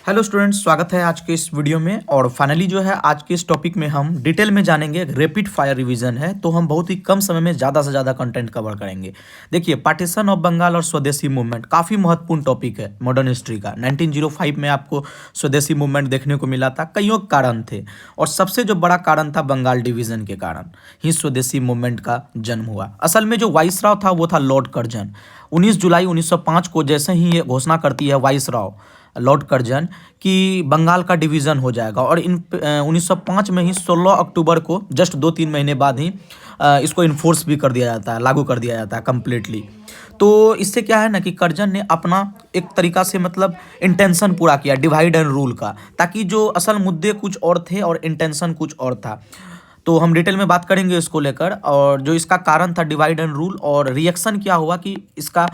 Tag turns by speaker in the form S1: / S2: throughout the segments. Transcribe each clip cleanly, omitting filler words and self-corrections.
S1: Hello students, स्वागत है आज के इस वीडियो में। और फाइनली जो है आज के इस टॉपिक में हम डिटेल में जानेंगे। रैपिड फायर रिवीजन है तो हम बहुत ही कम समय में ज़्यादा से ज़्यादा कंटेंट कवर करेंगे। देखिए, पार्टीशन ऑफ बंगाल और स्वदेशी मूवमेंट काफ़ी महत्वपूर्ण टॉपिक है मॉडर्न हिस्ट्री का। 1905 में आपको स्वदेशी मूवमेंट देखने को मिला था। कईयों कारण थे और सबसे जो बड़ा कारण था बंगाल डिवीज़न के कारण ही स्वदेशी मूवमेंट का जन्म हुआ। असल में जो वाइसराव था वो था लॉर्ड कर्जन। 19 जुलाई 1905 को जैसे ही ये घोषणा करती है वाइसराव लॉर्ड कर्जन कि बंगाल का डिवीज़न हो जाएगा और 1905 में ही 16 अक्टूबर को जस्ट 2-3 महीने बाद ही इसको इन्फोर्स भी कर दिया जाता है, लागू कर दिया जाता है कम्प्लीटली। तो इससे क्या है ना कि कर्जन ने अपना एक तरीका से मतलब इंटेंशन पूरा किया डिवाइड एंड रूल का, ताकि जो असल मुद्दे कुछ और थे और इंटेंशन कुछ और था। तो हम डिटेल में बात करेंगे इसको लेकर, और जो इसका कारण था डिवाइड एंड रूल और रिएक्शन क्या हुआ कि इसका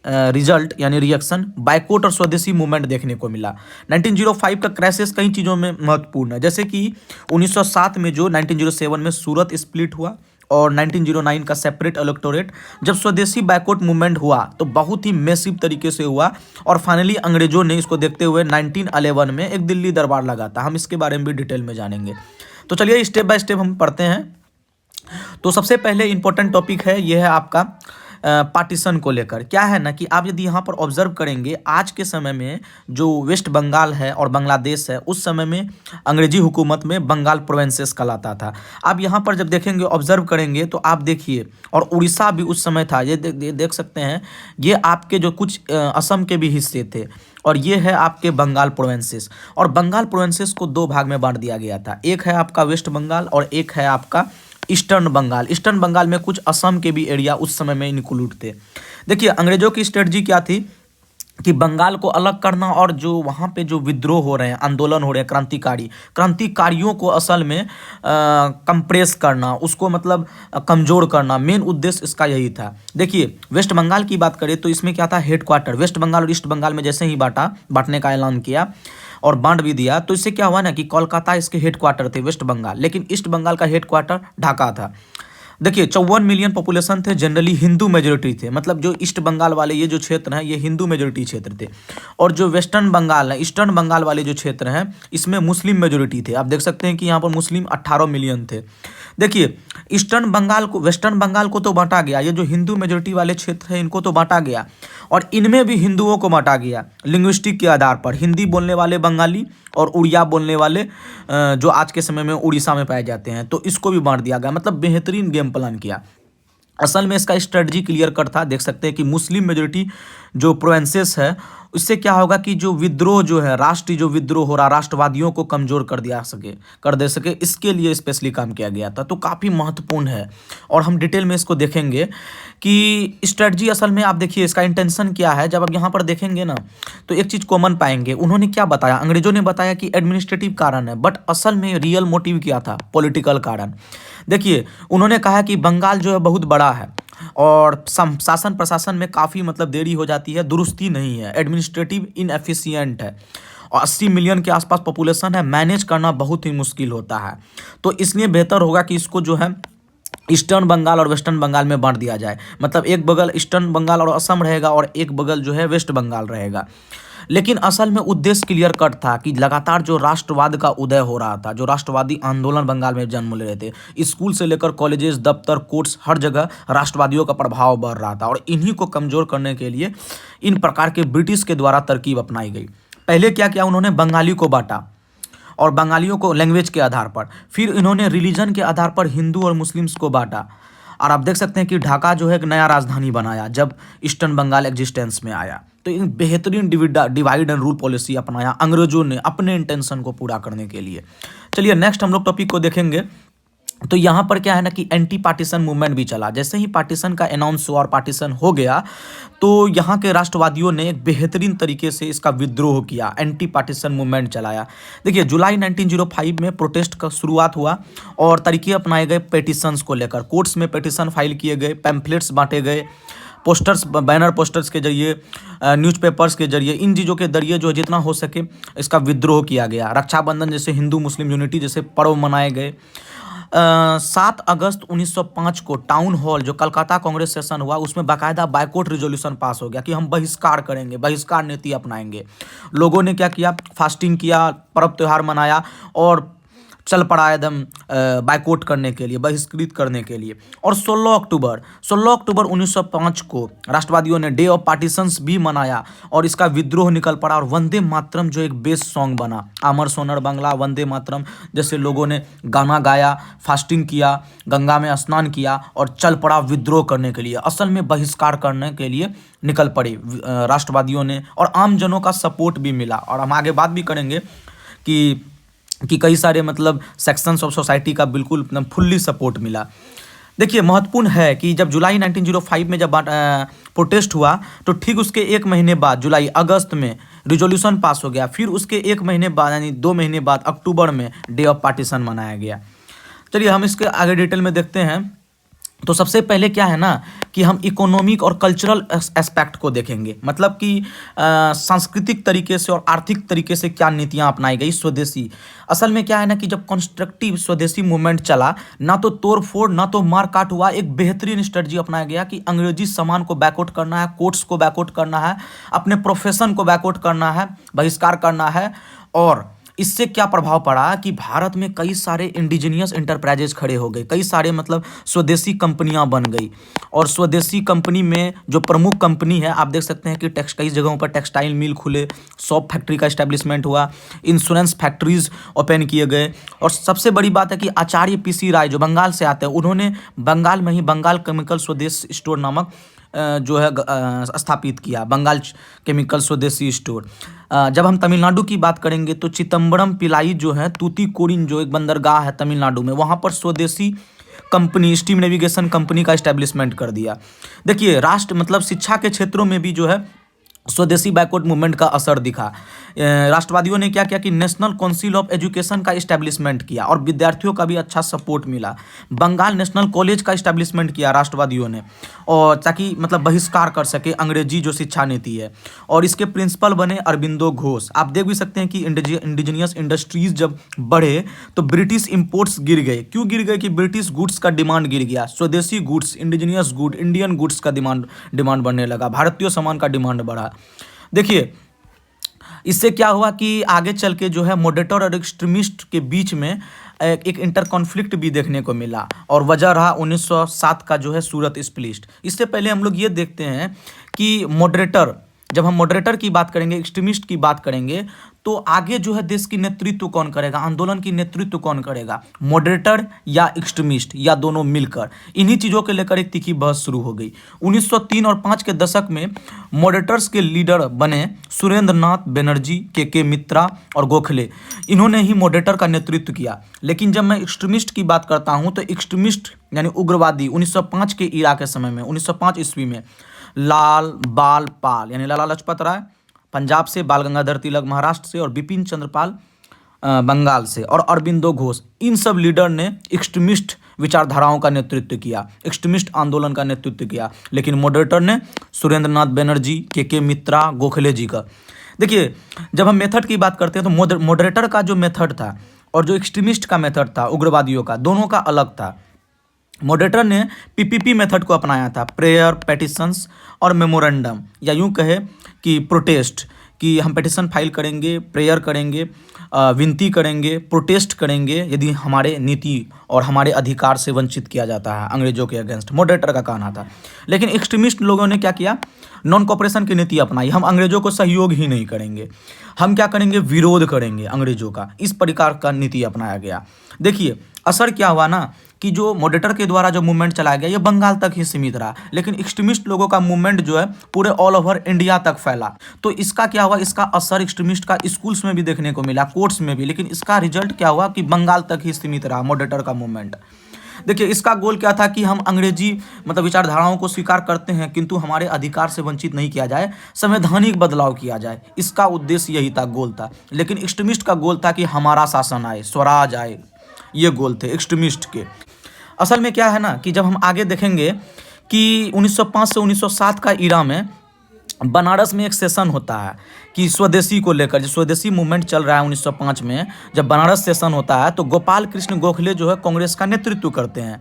S1: रिजल्ट यानी रिएक्शन बायकॉट और स्वदेशी मूवमेंट देखने को मिला। 1905 का क्राइसिस कई चीज़ों में महत्वपूर्ण है, जैसे कि 1907 में जो 1907 में सूरत स्प्लिट हुआ और 1909 का सेपरेट इलेक्टोरेट। जब स्वदेशी बायकॉट मूवमेंट हुआ तो बहुत ही मैसिव तरीके से हुआ और फाइनली अंग्रेजों ने इसको देखते हुए 1911 में एक दिल्ली दरबार लगा था। हम इसके बारे में भी डिटेल में जानेंगे। तो चलिए स्टेप बाय स्टेप हम पढ़ते हैं। तो सबसे पहले इंपॉर्टेंट टॉपिक है, यह है आपका पार्टीशन को लेकर। क्या है ना कि आप यदि यहाँ पर ऑब्जर्व करेंगे, आज के समय में जो वेस्ट बंगाल है और बांग्लादेश है, उस समय में अंग्रेजी हुकूमत में बंगाल प्रोविंसेस कहलाता था। आप यहाँ पर जब देखेंगे, ऑब्जर्व करेंगे तो आप देखिए, और उड़ीसा भी उस समय था। ये देख सकते हैं, ये आपके जो कुछ असम के भी हिस्से थे और ये है आपके बंगाल प्रोविंसेस। और बंगाल प्रोविंसेस को दो भाग में बांट दिया गया था, एक है आपका वेस्ट बंगाल और एक है आपका ईस्टर्न बंगाल। ईस्टर्न बंगाल में कुछ असम के भी एरिया उस समय में इंक्लूड थे। देखिए, अंग्रेजों की स्ट्रेटजी क्या थी कि बंगाल को अलग करना और जो वहाँ पे जो विद्रोह हो रहे हैं, आंदोलन हो रहे हैं, क्रांतिकारियों को असल में कंप्रेस करना, उसको मतलब कमज़ोर करना, मेन उद्देश्य इसका यही था। देखिए, वेस्ट बंगाल की बात करें तो इसमें क्या था, हेडक्वार्टर वेस्ट बंगाल और ईस्ट बंगाल में जैसे ही बांटने का ऐलान किया और बांट भी दिया, तो इससे क्या हुआ ना कि कोलकाता इसके हेडक्वार्टर थे वेस्ट बंगाल, लेकिन ईस्ट बंगाल का हेडक्वार्टर ढाका था। देखिए, 54 मिलियन पॉपुलेशन थे, जनरली हिंदू मेजोरिटी थे। मतलब जो ईस्ट बंगाल वाले ये जो क्षेत्र हैं, ये हिंदू मेजोरिटी क्षेत्र थे। और जो वेस्टर्न बंगाल है, ईस्टर्न बंगाल वाले जो क्षेत्र हैं, इसमें मुस्लिम मेजोरिटी थे। आप देख सकते हैं कि यहाँ पर मुस्लिम 18 मिलियन थे। देखिए, ईस्टर्न बंगाल को, वेस्टर्न बंगाल को तो बांटा गया, ये जो हिंदू मेजोरिटी वाले क्षेत्र हैं इनको तो बांटा गया, और इनमें भी हिंदुओं को बांटा गया लिंग्विस्टिक के आधार पर। हिंदी बोलने वाले बंगाली और उड़िया बोलने वाले जो आज के समय में उड़ीसा में पाए जाते हैं, तो इसको भी बांट दिया गया। मतलब बेहतरीन गेम प्लान किया। असल में इसका स्ट्रेटजी क्लियर कट था। देख सकते हैं कि मुस्लिम मेजोरिटी जो प्रोविंसेस है, उससे क्या होगा कि जो विद्रोह जो है, राष्ट्रीय जो विद्रोह हो रहा, राष्ट्रवादियों को कमज़ोर कर दे सके, इसके लिए स्पेशली काम किया गया था। तो काफ़ी महत्वपूर्ण है और हम डिटेल में इसको देखेंगे कि स्ट्रेटजी असल में आप देखिए इसका इंटेंशन क्या है। जब आप यहाँ पर देखेंगे ना तो एक चीज़ कॉमन पाएंगे। उन्होंने क्या बताया, अंग्रेजों ने बताया कि एडमिनिस्ट्रेटिव कारण है, बट असल में रियल मोटिव क्या था, पॉलिटिकल कारण। देखिए, उन्होंने कहा कि बंगाल जो है बहुत बड़ा है और शासन प्रशासन में काफ़ी मतलब देरी हो जाती है, दुरुस्ती नहीं है, एडमिनिस्ट्रेटिव इनएफिशिएंट है और 80 मिलियन के आसपास पॉपुलेशन है, मैनेज करना बहुत ही मुश्किल होता है। तो इसलिए बेहतर होगा कि इसको जो है ईस्टर्न बंगाल और वेस्टर्न बंगाल में बांट दिया जाए। मतलब एक बगल ईस्टर्न बंगाल और असम रहेगा और एक बगल जो है वेस्ट बंगाल रहेगा। लेकिन असल में उद्देश्य क्लियर कट था कि लगातार जो राष्ट्रवाद का उदय हो रहा था, जो राष्ट्रवादी आंदोलन बंगाल में जन्म ले रहे थे, स्कूल से लेकर कॉलेजेस, दफ्तर, कोर्ट्स, हर जगह राष्ट्रवादियों का प्रभाव बढ़ रहा था और इन्हीं को कमज़ोर करने के लिए इन प्रकार के ब्रिटिश के द्वारा तरकीब अपनाई गई। पहले क्या किया, उन्होंने बंगाली को बांटा और बंगालियों को लैंग्वेज के आधार पर, फिर इन्होंने रिलीजन के आधार पर हिंदू और मुस्लिम्स को बांटा। और आप देख सकते हैं कि ढाका जो है एक नया राजधानी बनाया जब ईस्टर्न बंगाल एग्जिस्टेंस में आया। तो एक बेहतरीन डिवाइड एंड रूल पॉलिसी अपनाया अंग्रेजों ने अपने इंटेंशन को पूरा करने के लिए। चलिए नेक्स्ट हम लोग टॉपिक को देखेंगे। तो यहाँ पर क्या है ना कि एंटी पार्टीशन मूवमेंट भी चला। जैसे ही पार्टीशन का अनाउंस हुआ और पार्टीशन हो गया, तो यहाँ के राष्ट्रवादियों ने एक बेहतरीन तरीके से इसका विद्रोह किया, एंटी पार्टीशन मूवमेंट चलाया। देखिए, जुलाई 1905 में प्रोटेस्ट का शुरुआत हुआ और तरीके अपनाए गए पेटिशंस को लेकर। कोर्ट्स में पेटिशन फाइल किए गए, पैम्फलेट्स बांटे गए, पोस्टर्स, बैनर पोस्टर्स के जरिए, न्यूज़पेपर्स के जरिए, इन चीज़ों के जरिए जो जितना हो सके इसका विद्रोह किया गया। रक्षाबंधन जैसे हिंदू मुस्लिम यूनिटी जैसे पर्व मनाए गए। 7 अगस्त 1905 को टाउन हॉल जो कलकत्ता कांग्रेस सेशन हुआ उसमें बाकायदा बायकॉट रिजोल्यूशन पास हो गया कि हम बहिष्कार करेंगे, बहिष्कार नीति अपनाएंगे। लोगों ने क्या किया, फास्टिंग किया, पर्व त्योहार मनाया और चल पड़ा एकदम बायकॉट करने के लिए, बहिष्कृत करने के लिए। और 16 अक्टूबर 1905 को राष्ट्रवादियों ने डे ऑफ पार्टीशंस भी मनाया और इसका विद्रोह निकल पड़ा और वंदे मातरम जो एक बेस्ट सॉन्ग बना, आमर सोनर बंगला वंदे मातरम जैसे लोगों ने गाना गाया, फास्टिंग किया, गंगा में स्नान किया और चल पड़ा विद्रोह करने के लिए, असल में बहिष्कार करने के लिए निकल पड़े राष्ट्रवादियों ने। और आम जनों का सपोर्ट भी मिला और हम आगे बात भी करेंगे कि कई सारे मतलब सेक्शंस ऑफ सोसाइटी का बिल्कुल एकदम फुल्ली सपोर्ट मिला। देखिए महत्वपूर्ण है कि जब जुलाई 1905 में जब प्रोटेस्ट हुआ तो ठीक उसके 1 महीने बाद अगस्त में रिजोल्यूशन पास हो गया। फिर उसके 1 महीने बाद यानी 2 महीने बाद अक्टूबर में डे ऑफ पार्टीशन मनाया गया। चलिए हम इसके आगे डिटेल में देखते हैं। तो सबसे पहले क्या है ना कि हम इकोनॉमिक और कल्चरल एस्पेक्ट को देखेंगे, मतलब कि सांस्कृतिक तरीके से और आर्थिक तरीके से क्या नीतियां अपनाई गई स्वदेशी। असल में क्या है ना कि जब कंस्ट्रक्टिव स्वदेशी मूवमेंट चला, ना तो तोड़ फोड़ ना तो मार काट हुआ, एक बेहतरीन स्ट्रेटजी अपनाया गया कि अंग्रेजी सामान को बैकआउट करना है, कोर्ट्स को बैकआउट करना है, अपने प्रोफेशन को बैकआउट करना है, बहिष्कार करना है। और इससे क्या प्रभाव पड़ा कि भारत में कई सारे इंडिजीनियस इंटरप्राइजेज खड़े हो गए, कई सारे मतलब स्वदेशी कंपनियां बन गई। और स्वदेशी कंपनी में जो प्रमुख कंपनी है, आप देख सकते हैं कि कई जगहों पर टेक्सटाइल मिल खुले, सॉप फैक्ट्री का इस्टेब्लिशमेंट हुआ, इंश्योरेंस फैक्ट्रीज ओपन किए गए। और सबसे बड़ी बात है कि आचार्य पीसी राय जो बंगाल से आते हैं, उन्होंने बंगाल में ही बंगाल केमिकल स्वदेश स्टोर नामक जो है स्थापित किया, बंगाल केमिकल स्वदेशी स्टोर। जब हम तमिलनाडु की बात करेंगे तो चिदम्बरम पिलाई जो है, तूतीकोरिन जो एक बंदरगाह है तमिलनाडु में, वहाँ पर स्वदेशी कंपनी स्टीम नेविगेशन कंपनी का इस्टेब्लिशमेंट कर दिया। देखिए राष्ट्र मतलब शिक्षा के क्षेत्रों में भी जो है स्वदेशी बैकवर्ड मूवमेंट का असर दिखा। राष्ट्रवादियों ने क्या किया कि नेशनल काउंसिल ऑफ एजुकेशन का इस्टेब्लिशमेंट किया और विद्यार्थियों का भी अच्छा सपोर्ट मिला। बंगाल नेशनल कॉलेज का इस्टेब्लिशमेंट किया राष्ट्रवादियों ने, और ताकि मतलब बहिष्कार कर सके अंग्रेजी जो शिक्षा नीति है। और इसके प्रिंसिपल बने अरबिंदो घोष। आप देख भी सकते हैं कि इंडिजीनियस इंडस्ट्रीज जब बढ़े तो ब्रिटिश इंपोर्ट्स गिर गए। क्यों गिर गए कि ब्रिटिश गुड्स का डिमांड गिर गया, स्वदेशी goods, indigenous good, Indian goods का डिमांड बढ़ने लगा, भारतीय सामान का डिमांड बढ़ा। देखिए इससे क्या हुआ कि आगे चल के जो है मॉडरेटर और एक्सट्रीमिस्ट के बीच में एक इंटर कॉन्फ्लिक्ट भी देखने को मिला और वजह रहा 1907 का जो है सूरत स्प्लिट। इससे पहले हम लोग ये देखते हैं कि मॉडरेटर, जब हम मॉडरेटर की बात करेंगे, एक्सट्रीमिस्ट की बात करेंगे, तो आगे जो है देश की नेतृत्व कौन करेगा, आंदोलन की नेतृत्व कौन करेगा, मॉडरेटर या एक्सट्रीमिस्ट या दोनों मिलकर। इन्हीं चीज़ों को लेकर एक तीखी बहस शुरू हो गई। 1903 और 5 के दशक में मॉडरेटर्स के लीडर बने सुरेंद्र नाथ बनर्जी, के मित्रा और गोखले। इन्होंने ही मॉडरेटर का नेतृत्व किया। लेकिन जब मैं एक्सट्रीमिस्ट की बात करता हूँ तो एक्सट्रीमिस्ट यानी उग्रवादी 1905 के ईरा के समय में, 1905 ईस्वी में लाल बाल पाल यानी लाला लाजपत राय पंजाब से, बाल गंगाधर तिलक महाराष्ट्र से और बिपिन चंद्रपाल बंगाल से और अरबिंदो घोष, इन सब लीडर ने एक्सट्रीमिस्ट विचारधाराओं का नेतृत्व किया, एक्सट्रीमिस्ट आंदोलन का नेतृत्व किया। लेकिन मॉडरेटर ने सुरेंद्र नाथ बनर्जी, के मित्रा, गोखले जी का। देखिए जब हम मेथड की बात करते हैं तो मॉडरेटर का जो मेथड था और जो एक्सट्रीमिस्ट का मेथड था उग्रवादियों का, दोनों का अलग था। मॉडरेटर ने पीपीपी मेथड को अपनाया था, प्रेयर, पेटिशंस और मेमोरेंडम, या यूं कहे कि प्रोटेस्ट, कि हम पेटिशन फाइल करेंगे, प्रेयर करेंगे, विनती करेंगे, प्रोटेस्ट करेंगे यदि हमारे नीति और हमारे अधिकार से वंचित किया जाता है अंग्रेजों के अगेंस्ट। मॉडरेटर का कहना था। लेकिन एक्सट्रीमिस्ट लोगों ने क्या किया, नॉन कॉपरेशन की नीति अपनाई। हम अंग्रेजों को सहयोग ही नहीं करेंगे, हम क्या करेंगे, विरोध करेंगे अंग्रेजों का। इस प्रकार का नीति अपनाया गया। देखिए असर क्या हुआ ना कि जो मॉडरेटर के द्वारा जो मूवमेंट चलाया गया ये बंगाल तक ही सीमित रहा, लेकिन एक्सट्रीमिस्ट लोगों का मूवमेंट जो है पूरे ऑल ओवर इंडिया तक फैला। तो इसका क्या हुआ, इसका असर एक्सट्रीमिस्ट का स्कूल्स में भी देखने को मिला, कोर्ट्स में भी। लेकिन इसका रिजल्ट क्या हुआ कि बंगाल तक ही सीमित रहा मॉडरेटर का मूवमेंट। देखिए इसका गोल क्या था कि हम अंग्रेजी मतलब विचारधाराओं को स्वीकार करते हैं किंतु हमारे अधिकार से वंचित नहीं किया जाए, संवैधानिक बदलाव किया जाए। इसका उद्देश्य यही था, गोल था। लेकिन एक्सट्रीमिस्ट का गोल था कि हमारा शासन आए, स्वराज आए, ये गोल थे एक्सट्रीमिस्ट के। असल में क्या है ना कि जब हम आगे देखेंगे कि 1905 से 1907 का ईरा में बनारस में एक सेशन होता है कि स्वदेशी को लेकर, जो स्वदेशी मूवमेंट चल रहा है 1905 में, जब बनारस सेशन होता है तो गोपाल कृष्ण गोखले जो है कांग्रेस का नेतृत्व करते हैं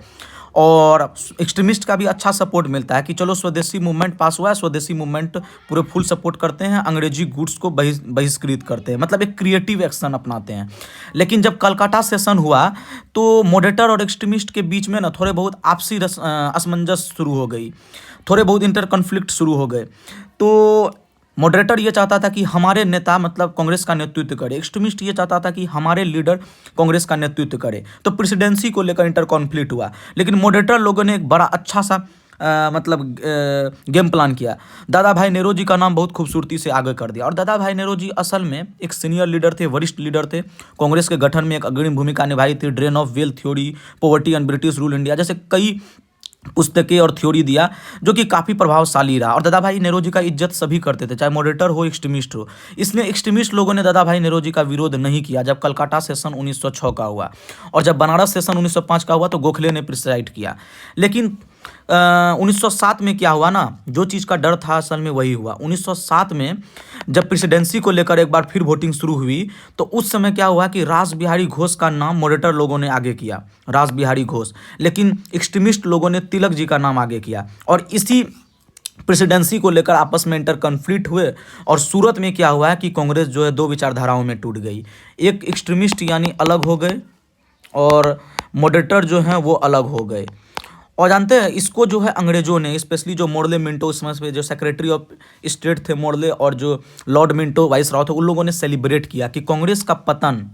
S1: और एक्सट्रीमिस्ट का भी अच्छा सपोर्ट मिलता है कि चलो स्वदेशी मूवमेंट पास हुआ है, स्वदेशी मूवमेंट पूरे फुल सपोर्ट करते हैं, अंग्रेजी गुड्स को बहिष्कृत करते हैं, मतलब एक क्रिएटिव एक्शन अपनाते हैं। लेकिन जब कलकत्ता सेशन हुआ तो मॉडरेटर और एक्सट्रीमिस्ट के बीच में ना थोड़े बहुत आपसी असमंजस शुरू हो गई, थोड़े बहुत इंटर कन्फ्लिक्ट शुरू हो गए। तो मॉडरेटर ये चाहता था कि हमारे नेता मतलब कांग्रेस का नेतृत्व करे, एक्सट्रीमिस्ट ये चाहता था कि हमारे लीडर कांग्रेस का नेतृत्व करे। तो प्रेसिडेंसी को लेकर इंटर कॉन्फ्लिक्ट हुआ, लेकिन मॉडरेटर लोगों ने एक बड़ा अच्छा सा गेम प्लान किया। दादा भाई नेहरू का नाम बहुत खूबसूरती से आगे कर दिया। और दादा भाई नेहरू असल में एक सीनियर लीडर थे, वरिष्ठ लीडर थे, कांग्रेस के गठन में एक अग्रणी भूमिका निभाई थी। Drain of wealth theory, poverty and British rule India जैसे कई पुस्तकें और थ्योरी दिया जो कि काफ़ी प्रभावशाली रहा। और दादा भाई नेहरू का इज्जत सभी करते थे, चाहे मॉडरेटर हो एक्सट्रीमिस्ट हो। इसलिए एक्सट्रीमिस्ट लोगों ने दादा भाई नेहरू का विरोध नहीं किया जब कलकत्ता सेशन 1906 का हुआ। और जब बनारस सेशन 1905 का हुआ तो गोखले ने प्रिसाइड किया। लेकिन 1907 में क्या हुआ ना, जो चीज़ का डर था असल में वही हुआ। 1907 में जब प्रेसिडेंसी को लेकर एक बार फिर वोटिंग शुरू हुई तो उस समय क्या हुआ कि रास बिहारी घोष का नाम मॉडरेटर लोगों ने आगे किया, रास बिहारी घोष, लेकिन एक्सट्रीमिस्ट लोगों ने तिलक जी का नाम आगे किया। और इसी प्रेसिडेंसी को लेकर आपस में इंटर कन्फ्लिक्ट हुए। और सूरत में क्या हुआ है कि कांग्रेस जो है दो विचारधाराओं में टूट गई, एक एक्सट्रीमिस्ट यानी अलग हो गए और मॉडरेटर जो हैं वो अलग हो गए। और जानते हैं इसको जो है अंग्रेजों ने, स्पेशली जो मोर्ले मिंटो उस समय पे जो सेक्रेटरी ऑफ स्टेट थे मोर्ले और जो लॉर्ड मिंटो वाइस राव थे, उन लोगों ने सेलिब्रेट किया कि कांग्रेस का पतन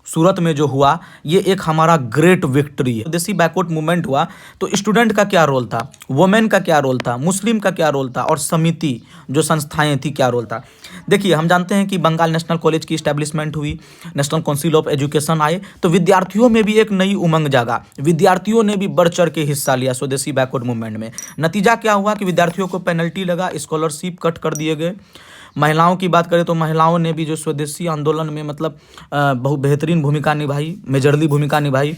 S1: सूरत में जो हुआ ये एक हमारा ग्रेट विक्ट्री है। देसी बैकवर्ड मूवमेंट हुआ तो स्टूडेंट का क्या रोल था, वुमेन का क्या रोल था, मुस्लिम का क्या रोल था और समिति जो संस्थाएं थी क्या रोल था। देखिए हम जानते हैं कि बंगाल नेशनल कॉलेज की इस्टेब्लिशमेंट हुई, नेशनल काउंसिल ऑफ एजुकेशन आए, तो विद्यार्थियों में भी एक नई उमंग जागा, विद्यार्थियों ने भी बढ़ चढ़ के हिस्सा लिया स्वदेशी बैकवर्ड मूवमेंट में। नतीजा क्या हुआ कि विद्यार्थियों को पेनल्टी लगा, स्कॉलरशिप कट कर दिए गए। महिलाओं की बात करें तो महिलाओं ने भी जो स्वदेशी आंदोलन में मतलब बहुत बेहतरीन भूमिका निभाई, मेजरली भूमिका निभाई।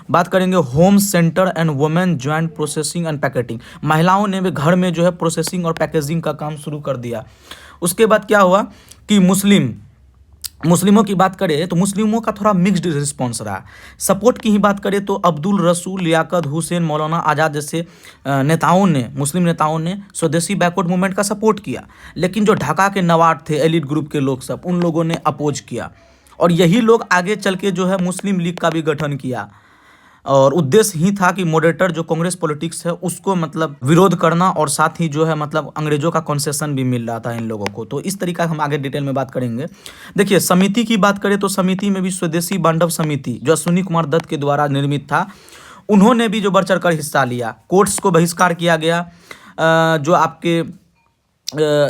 S1: बात करेंगे home centre and women joint processing and packeting, महिलाओं ने भी घर में जो है प्रोसेसिंग और पैकेजिंग का काम शुरू कर दिया। उसके बाद क्या हुआ कि मुस्लिमों की बात करें तो मुस्लिमों का थोड़ा मिक्स्ड रिस्पॉन्स रहा। सपोर्ट की ही बात करें तो अब्दुल रसूल, लियाकत हुसैन, मौलाना आज़ाद जैसे नेताओं ने, मुस्लिम नेताओं ने स्वदेशी बैकवर्ड मूवमेंट का सपोर्ट किया। लेकिन जो ढाका के नवाब थे, एलिट ग्रुप के लोग सब, उन लोगों ने अपोज किया। और यही लोग आगे चल के जो है मुस्लिम लीग का भी गठन किया। और उद्देश्य ही था कि मॉडरेटर जो कांग्रेस पॉलिटिक्स है उसको मतलब विरोध करना, और साथ ही जो है मतलब अंग्रेजों का कंसेशन भी मिल रहा था इन लोगों को। तो इस तरीका हम आगे डिटेल में बात करेंगे। देखिए समिति की बात करें तो समिति में भी स्वदेशी बांधव समिति जो अश्विनी कुमार दत्त के द्वारा निर्मित था, उन्होंने भी जो बढ़ चढ़ कर हिस्सा लिया। कोर्ट्स को बहिष्कार किया गया, जो आपके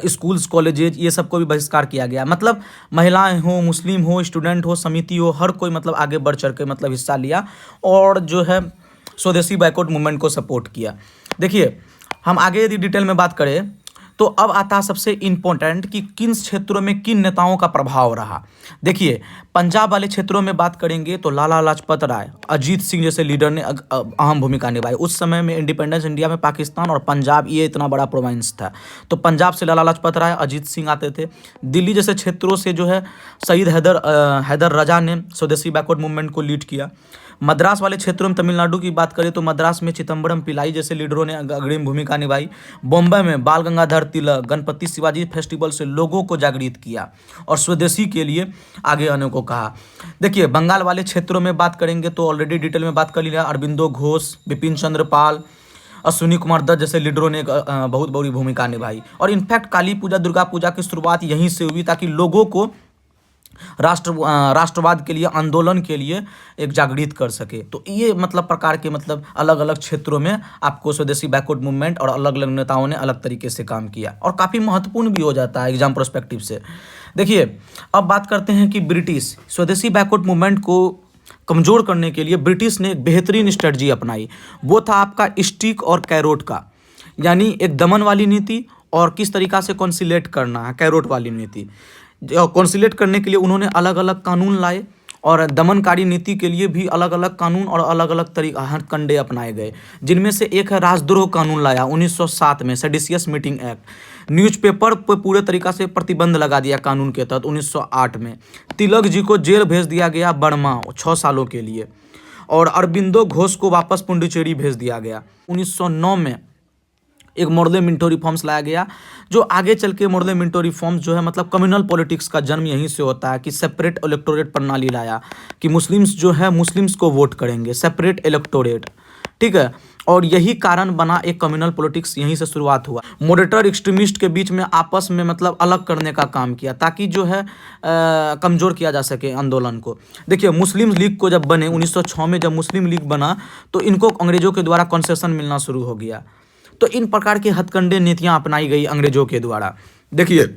S1: स्कूल्स कॉलेजेज ये सब को भी बहिष्कार किया गया। मतलब महिलाएं हो, मुस्लिम हो, स्टूडेंट हो, समिति हो, हर कोई मतलब आगे बढ़ चढ़ के मतलब हिस्सा लिया और जो है स्वदेशी बैकवर्ड मूवमेंट को सपोर्ट किया। देखिए हम आगे यदि डिटेल में बात करें तो अब आता है सबसे इम्पोर्टेंट कि किन क्षेत्रों में किन नेताओं का प्रभाव रहा। देखिए पंजाब वाले क्षेत्रों में बात करेंगे तो लाला लाजपत राय, अजीत सिंह जैसे लीडर ने अहम भूमिका निभाई। उस समय में इंडिपेंडेंस इंडिया में पाकिस्तान और पंजाब ये इतना बड़ा प्रोविंस था, तो पंजाब से लाला लाजपत राय, अजीत सिंह आते थे। दिल्ली जैसे क्षेत्रों से जो है सईद हैदर रजा ने स्वदेशी बैकवर्ड मूवमेंट को लीड किया। मद्रास वाले क्षेत्रों में तमिलनाडु की बात करें तो मद्रास में चिदम्बरम पिल्लाई जैसे लीडरों ने अग्रणी भूमिका निभाई। बॉम्बे में बाल गंगाधर तिलक, गणपति शिवाजी फेस्टिवल से लोगों को जागृत किया और स्वदेशी के लिए आगे आने को कहा। देखिए बंगाल वाले क्षेत्रों में बात करेंगे तो ऑलरेडी डिटेल में बात कर लिया, अरविंदो घोष, बिपिन चंद्र पाल, अश्विनी कुमार दत्त जैसे लीडरों ने बहुत बड़ी भूमिका निभाई। और इनफैक्ट काली पूजा, दुर्गा पूजा की शुरुआत यहीं से हुई ताकि लोगों को राष्ट्रवाद के लिए, आंदोलन के लिए एक जागृत कर सके। तो ये मतलब प्रकार के मतलब अलग अलग क्षेत्रों में आपको स्वदेशी बैकवर्ड मूवमेंट और अलग अलग नेताओं ने अलग तरीके से काम किया और काफ़ी महत्वपूर्ण भी हो जाता है एग्जाम पर्सपेक्टिव से। देखिए अब बात करते हैं कि ब्रिटिश स्वदेशी बैकवर्ड मूवमेंट को कमज़ोर करने के लिए ब्रिटिश ने एक बेहतरीन स्ट्रेटजी अपनाई। वो था आपका स्टिक और कैरोट का, यानी एक दमन वाली नीति और किस तरीक़ा से कॉन्सिलेट करना है, कैरोट वाली नीति। कॉन्सिलेट करने के लिए उन्होंने अलग अलग कानून लाए और दमनकारी नीति के लिए भी अलग अलग कानून और अलग अलग तरीका हथकंडे अपनाए गए, जिनमें से एक है राजद्रोह कानून लाया 1907 में, सेडिशियस मीटिंग एक्ट, न्यूज़पेपर पर पूरे तरीक़ा से प्रतिबंध लगा दिया कानून के तहत 1908 में। तिलक जी को जेल भेज दिया गया बर्मा 6 सालों के लिए, और अरबिंदो घोष को वापस पुडुचेरी भेज दिया गया। 1909 में एक मोर्ले मिंटो रिफॉर्म्स लाया गया, जो आगे चल के मोर्ले मिंटो रिफॉर्म्स जो है मतलब कम्युनल पॉलिटिक्स का जन्म यहीं से होता है कि सेपरेट इलेक्टोरेट प्रणाली लाया कि मुस्लिम्स जो है मुस्लिम्स को वोट करेंगे, सेपरेट इलेक्टोरेट, ठीक है। और यही कारण बना एक कम्युनल पॉलिटिक्स यहीं से शुरुआत हुआ। मॉडरेटर एक्सट्रीमिस्ट के बीच में आपस में मतलब अलग करने का काम किया ताकि जो है कमज़ोर किया जा सके आंदोलन को। देखिए मुस्लिम लीग को जब बने 1906 में जब मुस्लिम लीग बना तो इनको अंग्रेज़ों के द्वारा कंसेशन मिलना शुरू हो गया। तो इन प्रकार की हथकंडे नीतियाँ अपनाई गई अंग्रेज़ों के द्वारा। देखिए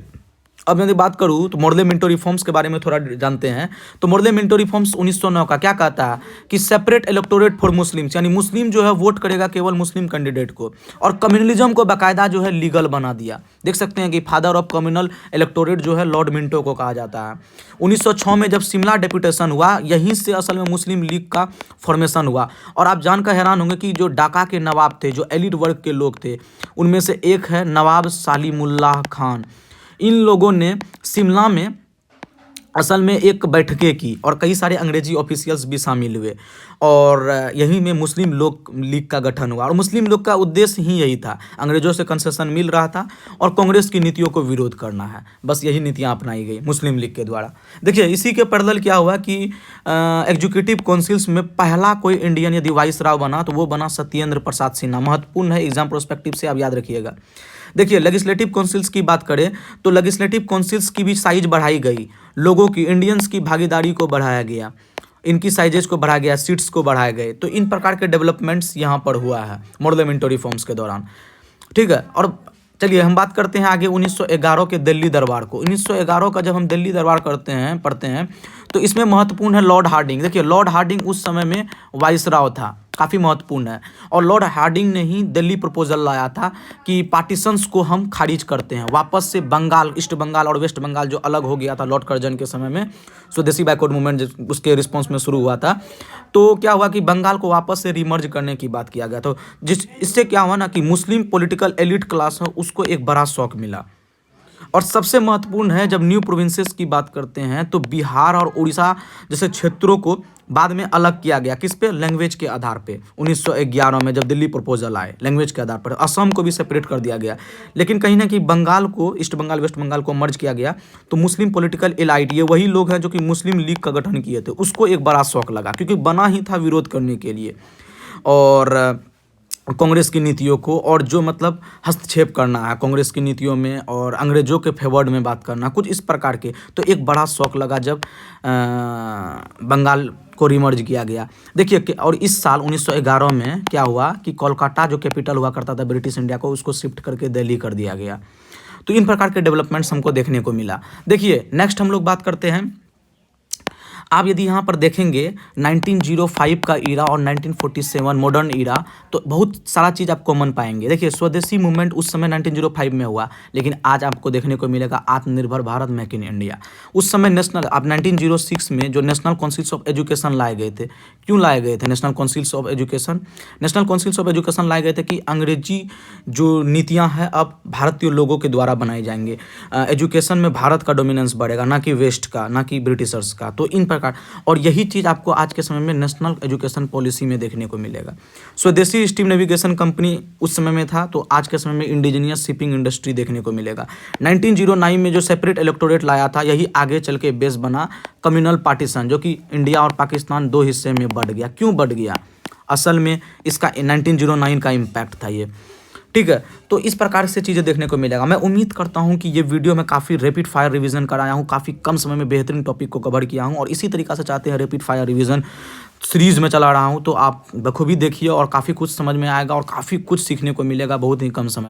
S1: अब यदि बात करूँ तो मोर्ले मिंटो रिफॉर्म्स के बारे में थोड़ा जानते हैं। तो मोर्ले मिंटो रिफॉर्म्स 1909 का क्या कहता है कि सेपरेट इलेक्टोरेट फॉर मुस्लिम्स, यानी मुस्लिम जो है वोट करेगा केवल मुस्लिम कैंडिडेट को, और कम्युनलिज्म को बाकायदा जो है लीगल बना दिया। देख सकते हैं कि फादर ऑफ कम्युनल इलेक्टोरेट जो है लॉर्ड मिंटो को कहा जाता है। 1906 में जब शिमला डेपुटेशन हुआ, यहीं से असल में मुस्लिम लीग का फॉर्मेशन हुआ। और आप जानकर हैरान होंगे कि जो ढाका के नवाब थे, जो एलिट वर्ग के लोग थे, उनमें से एक है नवाब सलीमुल्लाह खान। इन लोगों ने शिमला में असल में एक बैठकें की और कई सारे अंग्रेजी ऑफिशियल्स भी शामिल हुए, और यहीं में मुस्लिम लोग लीग का गठन हुआ। और मुस्लिम लोग का उद्देश्य ही यही था, अंग्रेज़ों से कंसेशन मिल रहा था और कांग्रेस की नीतियों को विरोध करना है, बस यही नीतियाँ अपनाई गई मुस्लिम लीग के द्वारा। देखिए इसी के पैरेलल क्या हुआ कि एग्जीक्यूटिव काउंसिल्स में पहला कोई इंडियन यदि वाइसराय बना तो वो बना सत्येंद्र प्रसाद सिन्हा। महत्वपूर्ण है, एग्जाम प्रोस्पेक्टिव से आप याद रखिएगा। देखिए लेजिस्लेटिव काउंसिल्स की बात करें तो लेजिस्लेटिव काउंसिल्स की भी साइज बढ़ाई गई, लोगों की, इंडियंस की भागीदारी को बढ़ाया गया, इनकी साइजेस को बढ़ाया गया, सीट्स को बढ़ाए गए। तो इन प्रकार के डेवलपमेंट्स यहाँ पर हुआ है मोर्ले मिंटो रिफॉर्म्स के दौरान, ठीक है। और चलिए हम बात करते हैं आगे 1911 के दिल्ली दरबार को। 1911 का जब हम दिल्ली दरबार पढ़ते हैं तो इसमें महत्वपूर्ण है लॉर्ड हार्डिंग। देखिए लॉर्ड हार्डिंग उस समय में वाइसराय था, काफ़ी महत्वपूर्ण है। और लॉर्ड हार्डिंग ने ही दिल्ली प्रपोजल लाया था कि पार्टीशंस को हम खारिज करते हैं, वापस से बंगाल, ईस्ट बंगाल और वेस्ट बंगाल जो अलग हो गया था लॉर्ड कर्जन के समय में, स्वदेशी बैकवर्ड मूवमेंट उसके रिस्पॉन्स में शुरू हुआ था। तो क्या हुआ कि बंगाल को वापस से रिमर्ज करने की बात किया गया। तो इससे क्या हुआ ना कि मुस्लिम पॉलिटिकल एलिट क्लास है उसको एक बड़ा शौक मिला। और सबसे महत्वपूर्ण है जब न्यू प्रोविंसेस की बात करते हैं तो बिहार और उड़ीसा जैसे क्षेत्रों को बाद में अलग किया गया। किस पे? लैंग्वेज के आधार पे। 1911 में जब दिल्ली प्रपोजल आए, लैंग्वेज के आधार पर असम को भी सेपरेट कर दिया गया। लेकिन कहीं ना कहीं बंगाल को, ईस्ट बंगाल वेस्ट बंगाल को मर्ज किया गया। तो मुस्लिम पॉलिटिकल एलाइट, ये वही लोग हैं जो कि मुस्लिम लीग का गठन किए थे, उसको एक बड़ा शौक लगा क्योंकि बना ही था विरोध करने के लिए और कांग्रेस की नीतियों को, और जो मतलब हस्तक्षेप करना है कांग्रेस की नीतियों में और अंग्रेज़ों के फेवर्ड में बात करना, कुछ इस प्रकार के। तो एक बड़ा शौक लगा जब बंगाल को रिमर्ज किया गया। देखिए और इस साल 1911 में क्या हुआ कि कोलकाता जो कैपिटल हुआ करता था ब्रिटिश इंडिया को, उसको शिफ्ट करके दिल्ली कर दिया गया। तो इन प्रकार के डेवलपमेंट्स हमको देखने को मिला। देखिए नेक्स्ट हम लोग बात करते हैं, आप यदि यहाँ पर देखेंगे 1905 का ईरा और 1947 मॉडर्न ईरा, तो बहुत सारा चीज़ आप कॉमन पाएंगे। देखिए स्वदेशी मूवमेंट उस समय 1905 में हुआ, लेकिन आज आपको देखने को मिलेगा आत्मनिर्भर भारत, मेक इन इंडिया। उस समय नेशनल, आप 1906 में जो नेशनल काउंसिल्स ऑफ एजुकेशन लाए गए थे, क्यों लाए गए थे national councils of education? National councils of education लाए गए थे कि अंग्रेजी जो नीतियाँ हैं अब भारतीय लोगों के द्वारा बनाई जाएंगे, एजुकेशन में भारत का डोमिनेंस बढ़ेगा, ना कि वेस्ट का, ना कि ब्रिटिशर्स का। तो इन और यही चीज़ आपको आज के समय में नेशनल एजुकेशन पॉलिसी में देखने को मिलेगा। स्वदेशी स्टीम नेविगेशन कंपनी उस समय में था, तो आज के समय में इंडिजीनियस शिपिंग इंडस्ट्री देखने को मिलेगा। 1909 में जो सेपरेट इलेक्टोरेट लाया था, यही आगे चल के बेस बना कम्युनल पार्टीशन, जो कि इंडिया और पाकिस्तान दो हिस्से में बढ़ गया। क्यों बढ़ गया? असल में इसका 1909 का इम्पैक्ट था ये, ठीक है। तो इस प्रकार से चीज़ें देखने को मिलेगा। मैं उम्मीद करता हूं कि ये वीडियो में काफ़ी रैपिड फायर रिवीजन कराया हूं, काफ़ी कम समय में बेहतरीन टॉपिक को कवर किया हूं, और इसी तरीक़ा से चाहते हैं रैपिड फायर रिवीजन सीरीज़ में चला रहा हूं। तो आप बखूबी देखिए और काफ़ी कुछ समझ में आएगा और काफ़ी कुछ सीखने को मिलेगा बहुत ही कम समय।